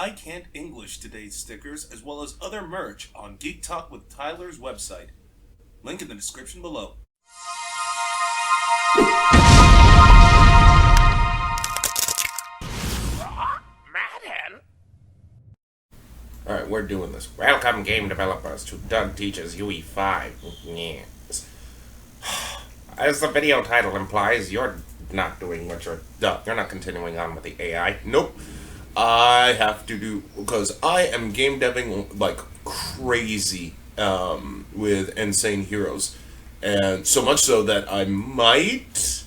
I Can't English Today stickers as well as other merch on Geek Talk with Tyler's website. Link in the description below. Madden? Alright, we're doing this. Welcome, game developers, to Doug Teaches UE5. Yes. As the video title implies, you're not doing what you're not continuing on with the AI. Nope. I have to do, because I am game deving like crazy with Insane Heroes. And so much so that I might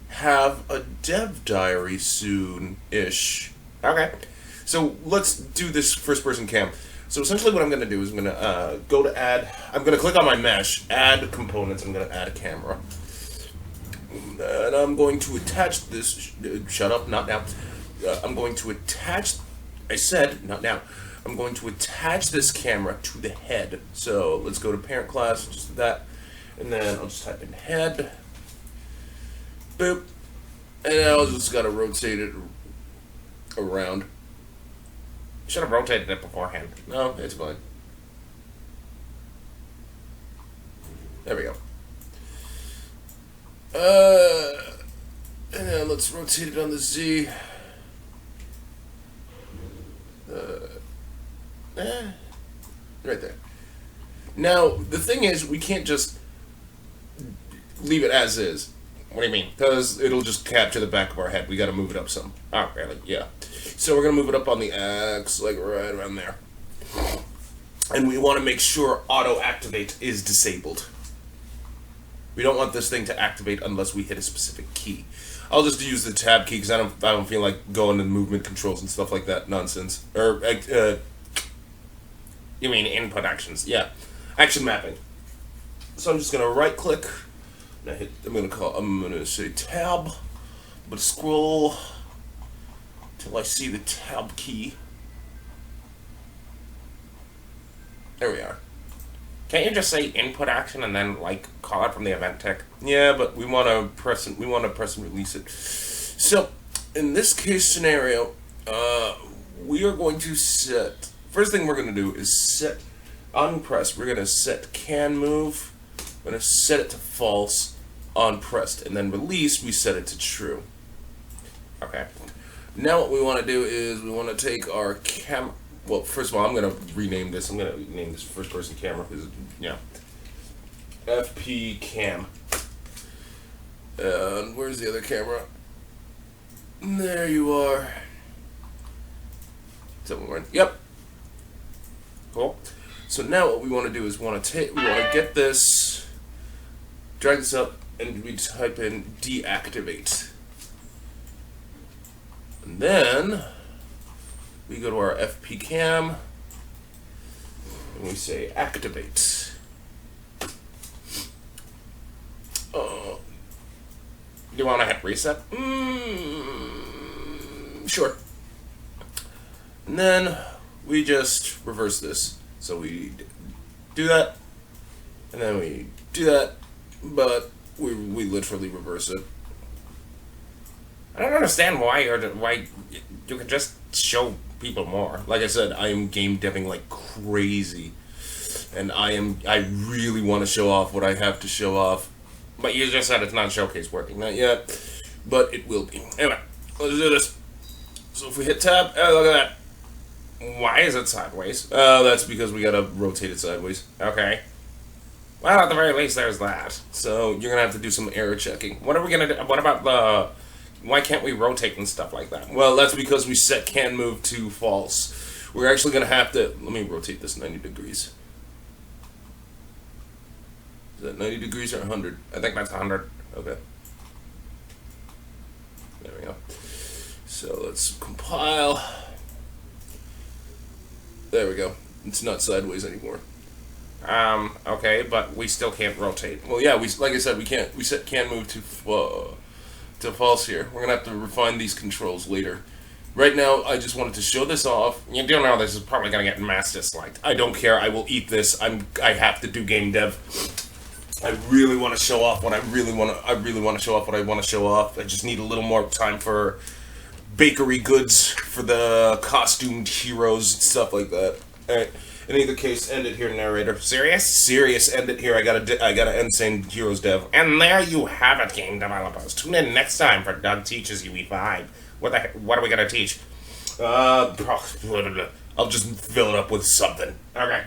have a dev diary soon-ish. Okay. So let's do this first-person cam. So essentially what I'm going to do is I'm going to go to add, I'm going to click on my mesh, add components, I'm going to add a camera. And I'm going to attach this, shut up, not now. I'm going to attach, I said, not now. I'm going to attach this camera to the head. So let's go to parent class, just that. And then I'll just type in head. Boop. And now I'll just gotta rotate it around. Should have rotated it beforehand. No, it's fine. There we go. And then let's rotate it on the Z. Right there. Now, the thing is, we can't just leave it as is. What do you mean? Because it'll just capture the back of our head. We gotta move it up some. Oh, really? Yeah. So we're gonna move it up on the X, like right around there. And we want to make sure auto activate is disabled. We don't want this thing to activate unless we hit a specific key. I'll just use the tab key because I don't feel like going to movement controls and stuff like that nonsense. Or You mean input actions? yeah, action mapping. So I'm just gonna right click. I'm gonna say tab, but scroll till I see the tab key. There we are. Can't you just say input action and then like call it from the event tick? Yeah, but we want to press and release it. So in this case scenario, we are going to set. First thing we're going to do is set on press. We're going to set can move. We're going to set it to false on pressed, and then release. We set it to true. Okay. Now what we want to do is we want to take our cam. Well, first of all, I'm going to rename this. I'm going to name this first person camera because yeah. FP cam. And where's the other camera? There you are. Somewhere. Yep. Cool. So now what we want to do is we want to get this, drag this up, and we type in deactivate. And then we go to our FP cam and we say activate. Do you want to hit reset? Sure. And then we just reverse this. So we do that, and then we do that, but we literally reverse it. I don't understand why you could just show people more. Like I said, I am game deving like crazy, and I really want to show off what I have to show off. But you just said it's not showcase working. Not yet, but it will be. Anyway, let's do this. So if we hit tab, oh, look at that. Why is it sideways? That's because we gotta rotate it sideways. Okay. Well, at the very least, there's that. So you're gonna have to do some error checking. What are we gonna do? What about the? Why can't we rotate and stuff like that? Well, that's because we set can move to false. We're actually gonna have to. Let me rotate this 90 degrees. Is that 90 degrees or 100? I think that's 100. Okay. There we go. So let's compile. There we go. It's not sideways anymore. Okay, but we still can't rotate. Well, yeah, like I said, we can't. We set can move to false here. We're gonna have to refine these controls later. Right now, I just wanted to show this off. You do know this is probably gonna get mass disliked. I don't care. I will eat this. I have to do game dev. I really want to show off what I really want to. I really want to show off what I want to show off. I just need a little more time for bakery goods for the costumed heroes and stuff like that. All right. In either case, end it here, narrator. Serious? Serious. End it here. I gotta end saying Heroes Dev. And there you have it, game developers. Tune in next time for Doug Teaches UE5. What are we gonna teach? I'll just fill it up with something. Okay.